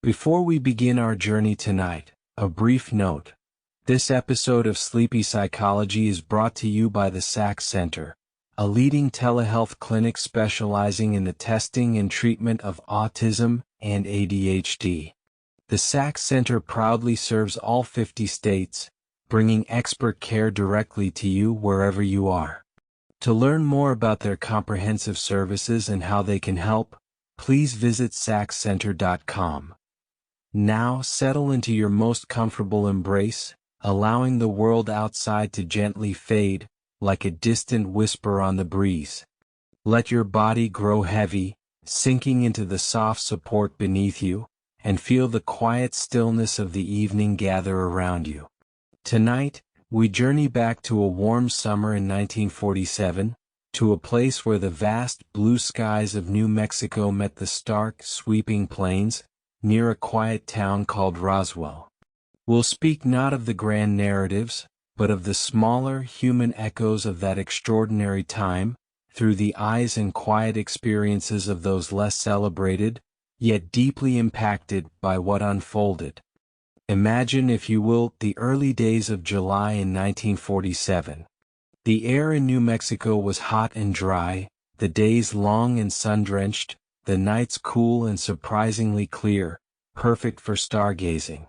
Before we begin our journey tonight, a brief note. This episode of Sleepy Psychology is brought to you by the SAC Center, a leading telehealth clinic specializing in the testing and treatment of autism and ADHD. The SAC Center proudly serves all 50 states, bringing expert care directly to you wherever you are. To learn more about their comprehensive services and how they can help, please visit saccenter.com. Now settle into your most comfortable embrace, allowing the world outside to gently fade, like a distant whisper on the breeze. Let your body grow heavy, sinking into the soft support beneath you, and feel the quiet stillness of the evening gather around you. Tonight, we journey back to a warm summer in 1947, to a place where the vast blue skies of New Mexico met the stark, sweeping plains, near a quiet town called Roswell. We'll speak not of the grand narratives, but of the smaller human echoes of that extraordinary time, through the eyes and quiet experiences of those less celebrated, yet deeply impacted by what unfolded. Imagine, if you will, the early days of July in 1947. The air in New Mexico was hot and dry, the days long and sun-drenched, the nights cool and surprisingly clear, perfect for stargazing.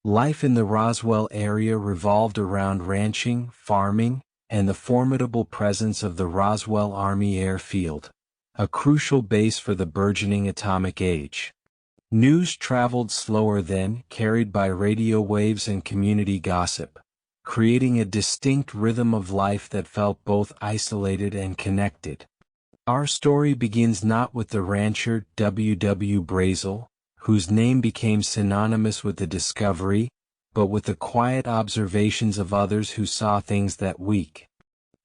Life in the Roswell area revolved around ranching, farming, and the formidable presence of the Roswell Army Airfield, a crucial base for the burgeoning atomic age. News traveled slower then, carried by radio waves and community gossip, creating a distinct rhythm of life that felt both isolated and connected. Our story begins not with the rancher W. Brazel, whose name became synonymous with the discovery, but with the quiet observations of others who saw things that week.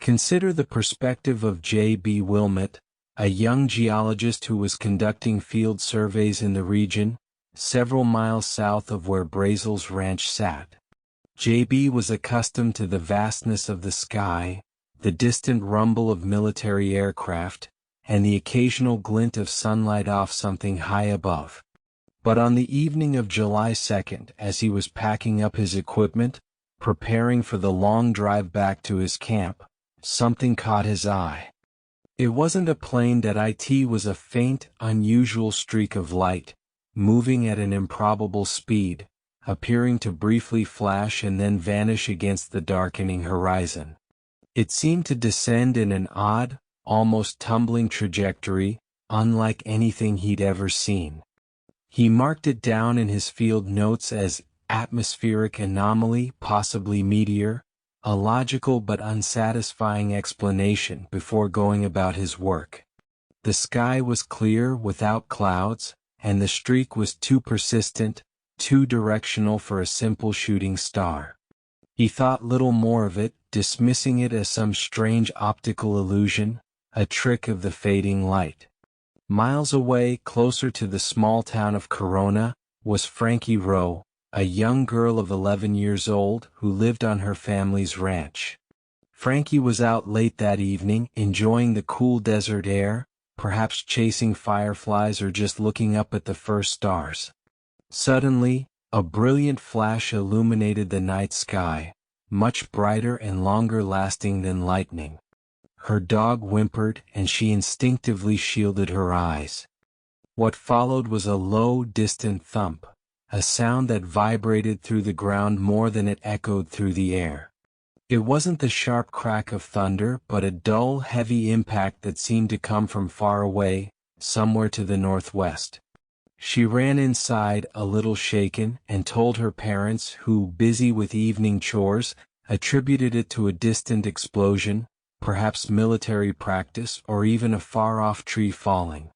Consider the perspective of J.B. Wilmot, a young geologist who was conducting field surveys in the region, several miles south of where Brazel's ranch sat. J.B. was accustomed to the vastness of the sky, the distant rumble of military aircraft, and the occasional glint of sunlight off something high above. But on the evening of July 2nd, as he was packing up his equipment, preparing for the long drive back to his camp, something caught his eye. It wasn't a plane that it was a faint, unusual streak of light, moving at an improbable speed, appearing to briefly flash and then vanish against the darkening horizon. It seemed to descend in an odd, almost tumbling trajectory, unlike anything he'd ever seen. He marked it down in his field notes as atmospheric anomaly, possibly meteor, a logical but unsatisfying explanation before going about his work. The sky was clear without clouds, and the streak was too persistent, too directional for a simple shooting star. He thought little more of it, dismissing it as some strange optical illusion, a trick of the fading light. Miles away, closer to the small town of Corona, was Frankie Rowe, a young girl of 11 years old who lived on her family's ranch. Frankie was out late that evening, enjoying the cool desert air, perhaps chasing fireflies or just looking up at the first stars. Suddenly, a brilliant flash illuminated the night sky, much brighter and longer lasting than lightning. Her dog whimpered, and she instinctively shielded her eyes. What followed was a low, distant thump, a sound that vibrated through the ground more than it echoed through the air. It wasn't the sharp crack of thunder, but a dull, heavy impact that seemed to come from far away, somewhere to the northwest. She ran inside, a little shaken, and told her parents, who, busy with evening chores, attributed it to a distant explosion, perhaps military practice or even a far-off tree falling.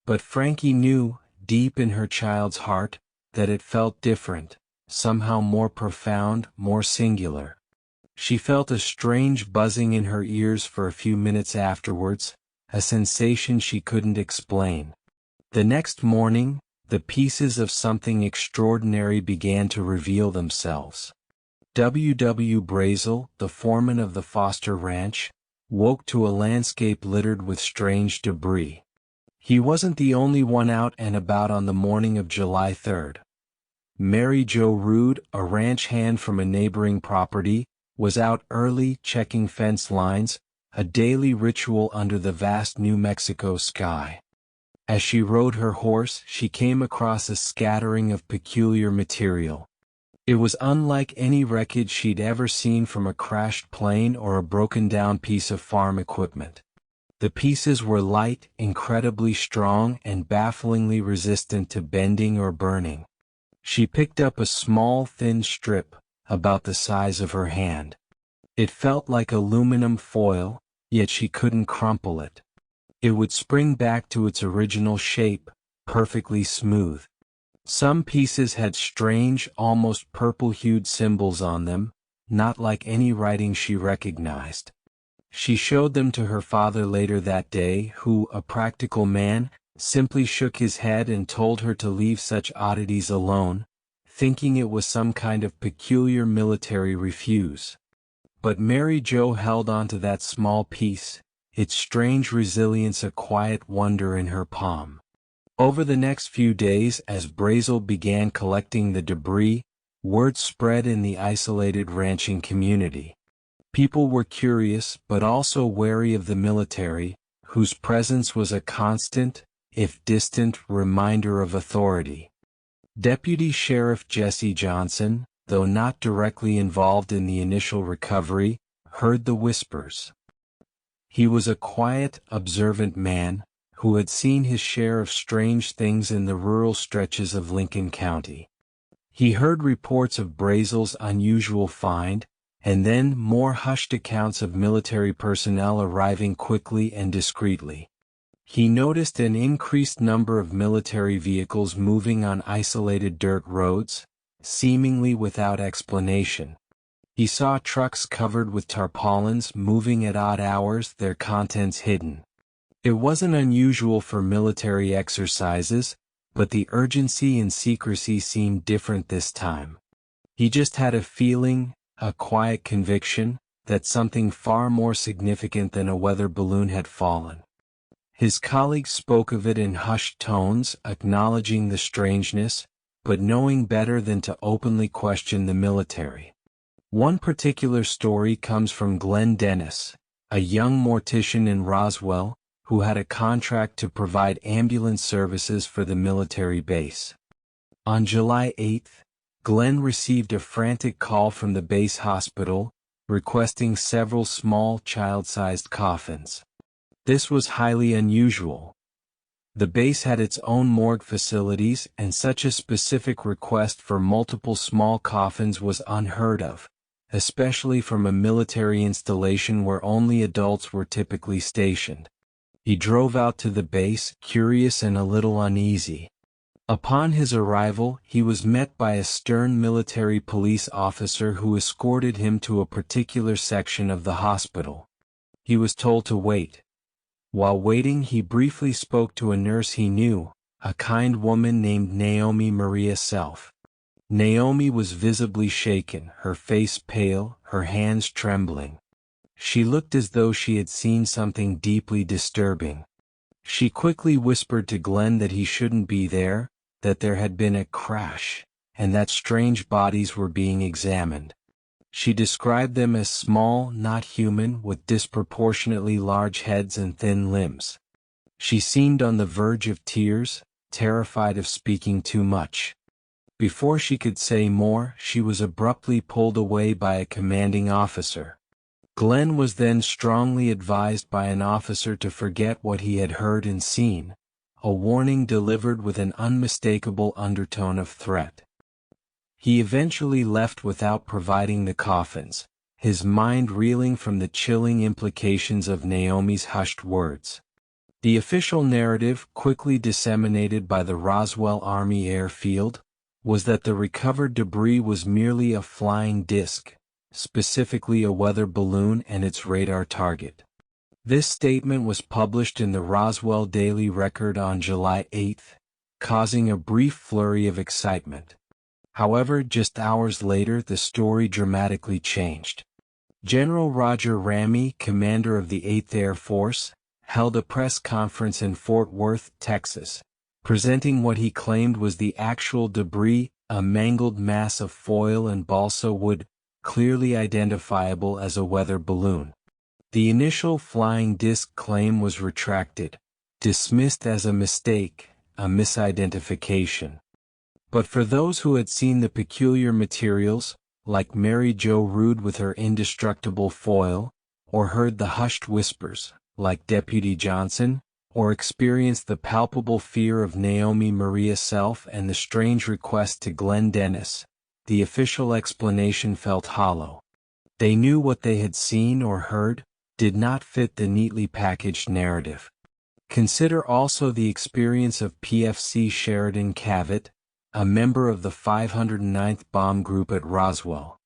But Frankie knew, deep in her child's heart, that it felt different, somehow more profound, more singular. She felt a strange buzzing in her ears for a few minutes afterwards, a sensation she couldn't explain. The next morning, the pieces of something extraordinary began to reveal themselves. W. Brazel, the foreman of the Foster Ranch, woke to a landscape littered with strange debris. He wasn't the only one out and about on the morning of July 3rd. Mary Jo Rood, a ranch hand from a neighboring property, was out early checking fence lines, a daily ritual under the vast New Mexico sky. As she rode her horse, she came across a scattering of peculiar material. It was unlike any wreckage she'd ever seen from a crashed plane or a broken-down piece of farm equipment. The pieces were light, incredibly strong, and bafflingly resistant to bending or burning. She picked up a small, thin strip, about the size of her hand. It felt like aluminum foil, yet she couldn't crumple it. It would spring back to its original shape, perfectly smooth. Some pieces had strange, almost purple-hued symbols on them, not like any writing she recognized. She showed them to her father later that day, who, a practical man, simply shook his head and told her to leave such oddities alone, thinking it was some kind of peculiar military refuse. But Mary Jo held on to that small piece, its strange resilience a quiet wonder in her palm. Over the next few days, as Brazel began collecting the debris, word spread in the isolated ranching community. People were curious but also wary of the military, whose presence was a constant, if distant, reminder of authority. Deputy Sheriff Jesse Johnson, though not directly involved in the initial recovery, heard the whispers. He was a quiet, observant man, who had seen his share of strange things in the rural stretches of Lincoln County. He heard reports of Brazel's unusual find, and then more hushed accounts of military personnel arriving quickly and discreetly. He noticed an increased number of military vehicles moving on isolated dirt roads, seemingly without explanation. He saw trucks covered with tarpaulins moving at odd hours, their contents hidden. It wasn't unusual for military exercises, but the urgency and secrecy seemed different this time. He just had a feeling, a quiet conviction, that something far more significant than a weather balloon had fallen. His colleagues spoke of it in hushed tones, acknowledging the strangeness, but knowing better than to openly question the military. One particular story comes from Glenn Dennis, a young mortician in Roswell, who had a contract to provide ambulance services for the military base. On July 8th, Glenn received a frantic call from the base hospital, requesting several small child-sized coffins. This was highly unusual. The base had its own morgue facilities, and such a specific request for multiple small coffins was unheard of, especially from a military installation where only adults were typically stationed. He drove out to the base, curious and a little uneasy. Upon his arrival, he was met by a stern military police officer who escorted him to a particular section of the hospital. He was told to wait. While waiting, he briefly spoke to a nurse he knew, a kind woman named Naomi Maria Self. Naomi was visibly shaken, her face pale, her hands trembling. She looked as though she had seen something deeply disturbing. She quickly whispered to Glenn that he shouldn't be there, that there had been a crash, and that strange bodies were being examined. She described them as small, not human, with disproportionately large heads and thin limbs. She seemed on the verge of tears, terrified of speaking too much. Before she could say more, she was abruptly pulled away by a commanding officer. Glenn was then strongly advised by an officer to forget what he had heard and seen, a warning delivered with an unmistakable undertone of threat. He eventually left without providing the coffins, his mind reeling from the chilling implications of Naomi's hushed words. The official narrative, quickly disseminated by the Roswell Army Airfield, was that the recovered debris was merely a flying disc, specifically a weather balloon and its radar target. This statement was published in the Roswell Daily Record on July 8, causing a brief flurry of excitement. However, just hours later the story dramatically changed. General Roger Ramey, commander of the 8th Air Force, held a press conference in Fort Worth, Texas, presenting what he claimed was the actual debris, a mangled mass of foil and balsa wood, clearly identifiable as a weather balloon. The initial flying disc claim was retracted, dismissed as a mistake, a misidentification. But for those who had seen the peculiar materials, like Mary Jo Rood with her indestructible foil, or heard the hushed whispers, like Deputy Johnson, or experienced the palpable fear of Naomi Maria Self and the strange request to Glenn Dennis, the official explanation felt hollow. They knew what they had seen or heard did not fit the neatly packaged narrative. Consider also the experience of PFC Sheridan Cavett, a member of the 509th Bomb Group at Roswell.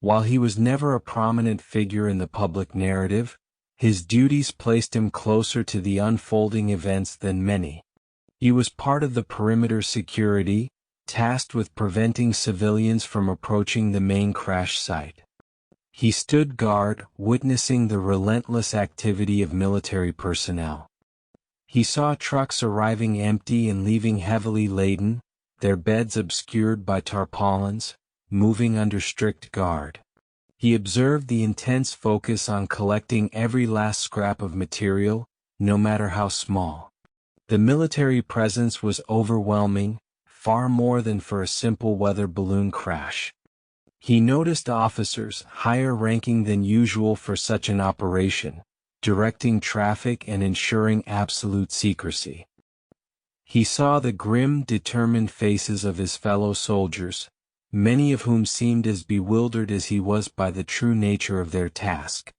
While he was never a prominent figure in the public narrative, his duties placed him closer to the unfolding events than many. He was part of the perimeter security, tasked with preventing civilians from approaching the main crash site. He stood guard, witnessing the relentless activity of military personnel. He saw trucks arriving empty and leaving heavily laden, their beds obscured by tarpaulins, moving under strict guard. He observed the intense focus on collecting every last scrap of material, no matter how small. The military presence was overwhelming, far more than for a simple weather balloon crash. He noticed officers, higher ranking than usual for such an operation, directing traffic and ensuring absolute secrecy. He saw the grim, determined faces of his fellow soldiers, many of whom seemed as bewildered as he was by the true nature of their task.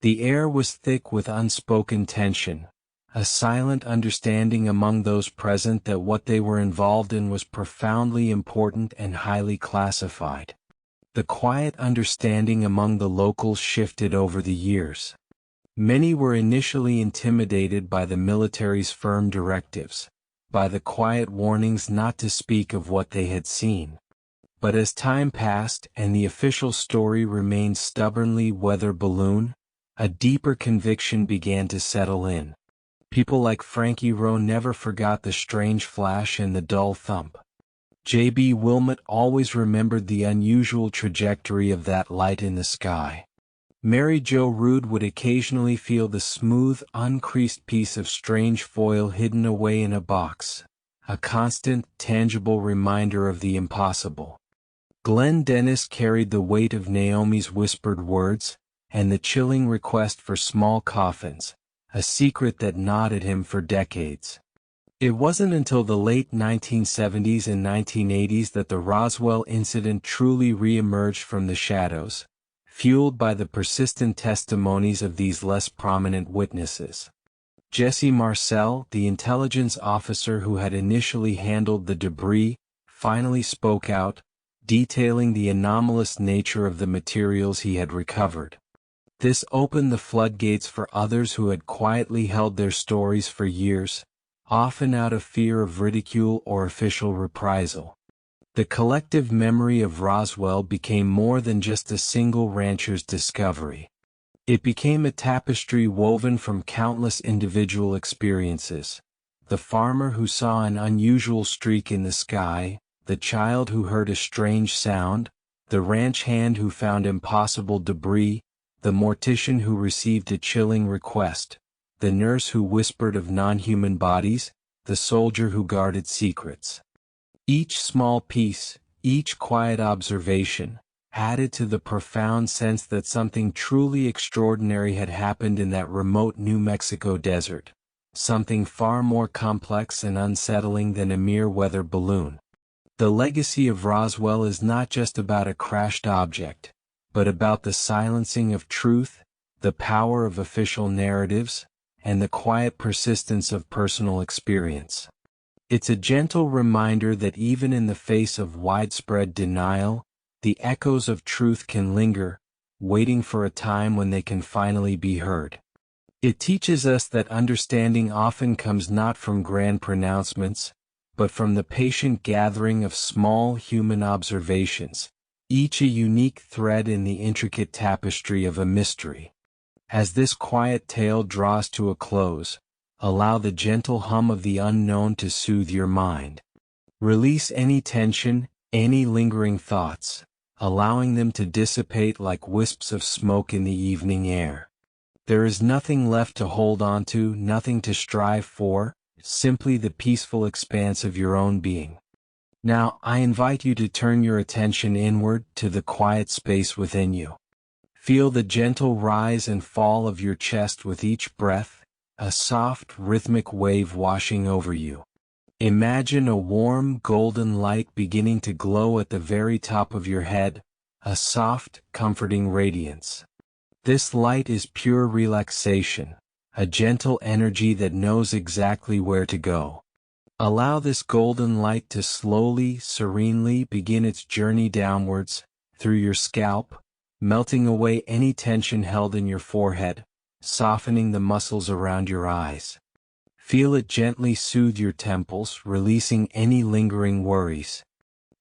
The air was thick with unspoken tension, a silent understanding among those present that what they were involved in was profoundly important and highly classified. The quiet understanding among the locals shifted over the years. Many were initially intimidated by the military's firm directives, by the quiet warnings not to speak of what they had seen. But as time passed and the official story remained stubbornly weather balloon, a deeper conviction began to settle in. People like Frankie Rowe never forgot the strange flash and the dull thump. J.B. Wilmot always remembered the unusual trajectory of that light in the sky. Mary Jo Rood would occasionally feel the smooth, uncreased piece of strange foil hidden away in a box, a constant, tangible reminder of the impossible. Glenn Dennis carried the weight of Naomi's whispered words, and the chilling request for small coffins, a secret that gnawed at him for decades. It wasn't until the late 1970s and 1980s that the Roswell incident truly re-emerged from the shadows, fueled by the persistent testimonies of these less prominent witnesses. Jesse Marcel, the intelligence officer who had initially handled the debris, finally spoke out, detailing the anomalous nature of the materials he had recovered. This opened the floodgates for others who had quietly held their stories for years, often out of fear of ridicule or official reprisal. The collective memory of Roswell became more than just a single rancher's discovery. It became a tapestry woven from countless individual experiences. The farmer who saw an unusual streak in the sky, the child who heard a strange sound, the ranch hand who found impossible debris, the mortician who received a chilling request, the nurse who whispered of non-human bodies, the soldier who guarded secrets. Each small piece, each quiet observation, added to the profound sense that something truly extraordinary had happened in that remote New Mexico desert, something far more complex and unsettling than a mere weather balloon. The legacy of Roswell is not just about a crashed object, but about the silencing of truth, the power of official narratives, and the quiet persistence of personal experience. It's a gentle reminder that even in the face of widespread denial, the echoes of truth can linger, waiting for a time when they can finally be heard. It teaches us that understanding often comes not from grand pronouncements, but from the patient gathering of small human observations, each a unique thread in the intricate tapestry of a mystery. As this quiet tale draws to a close, allow the gentle hum of the unknown to soothe your mind. Release any tension, any lingering thoughts, allowing them to dissipate like wisps of smoke in the evening air. There is nothing left to hold on to, nothing to strive for, simply the peaceful expanse of your own being. Now, I invite you to turn your attention inward to the quiet space within you. Feel the gentle rise and fall of your chest with each breath, a soft, rhythmic wave washing over you. Imagine a warm, golden light beginning to glow at the very top of your head, a soft, comforting radiance. This light is pure relaxation, a gentle energy that knows exactly where to go. Allow this golden light to slowly, serenely begin its journey downwards, through your scalp, melting away any tension held in your forehead, softening the muscles around your eyes. Feel it gently soothe your temples, releasing any lingering worries.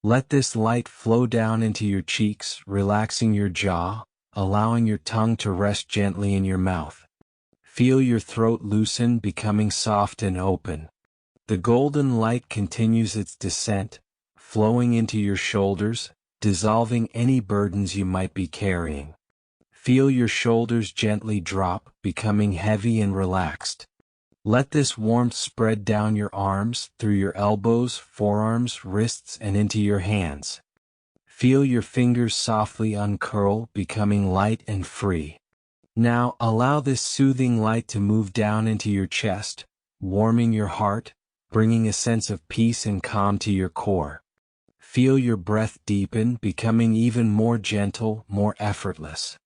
Let this light flow down into your cheeks, relaxing your jaw, allowing your tongue to rest gently in your mouth. Feel your throat loosen, becoming soft and open. The golden light continues its descent, flowing into your shoulders, dissolving any burdens you might be carrying. Feel your shoulders gently drop, becoming heavy and relaxed. Let this warmth spread down your arms, through your elbows, forearms, wrists, and into your hands. Feel your fingers softly uncurl, becoming light and free. Now, allow this soothing light to move down into your chest, warming your heart, bringing a sense of peace and calm to your core. Feel your breath deepen, becoming even more gentle, more effortless.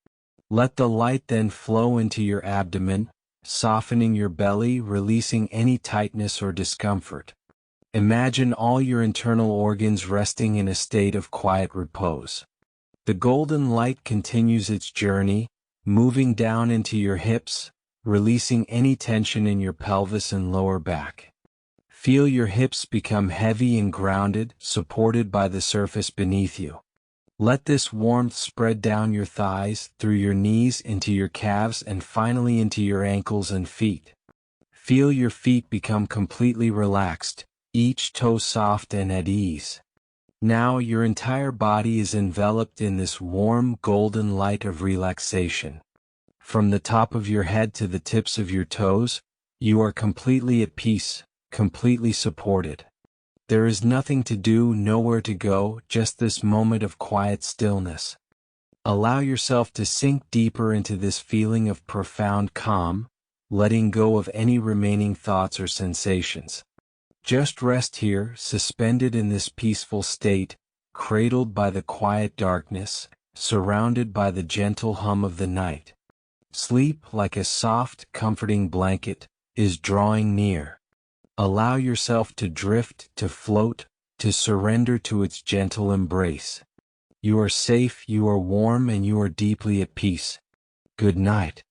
Let the light then flow into your abdomen, softening your belly, releasing any tightness or discomfort. Imagine all your internal organs resting in a state of quiet repose. The golden light continues its journey, moving down into your hips, releasing any tension in your pelvis and lower back. Feel your hips become heavy and grounded, supported by the surface beneath you. Let this warmth spread down your thighs, through your knees into your calves and finally into your ankles and feet. Feel your feet become completely relaxed, each toe soft and at ease. Now your entire body is enveloped in this warm golden light of relaxation. From the top of your head to the tips of your toes, you are completely at peace, completely supported. There is nothing to do, nowhere to go, just this moment of quiet stillness. Allow yourself to sink deeper into this feeling of profound calm, letting go of any remaining thoughts or sensations. Just rest here, suspended in this peaceful state, cradled by the quiet darkness, surrounded by the gentle hum of the night. Sleep, like a soft, comforting blanket, is drawing near. Allow yourself to drift, to float, to surrender to its gentle embrace. You are safe, you are warm, and you are deeply at peace. Good night.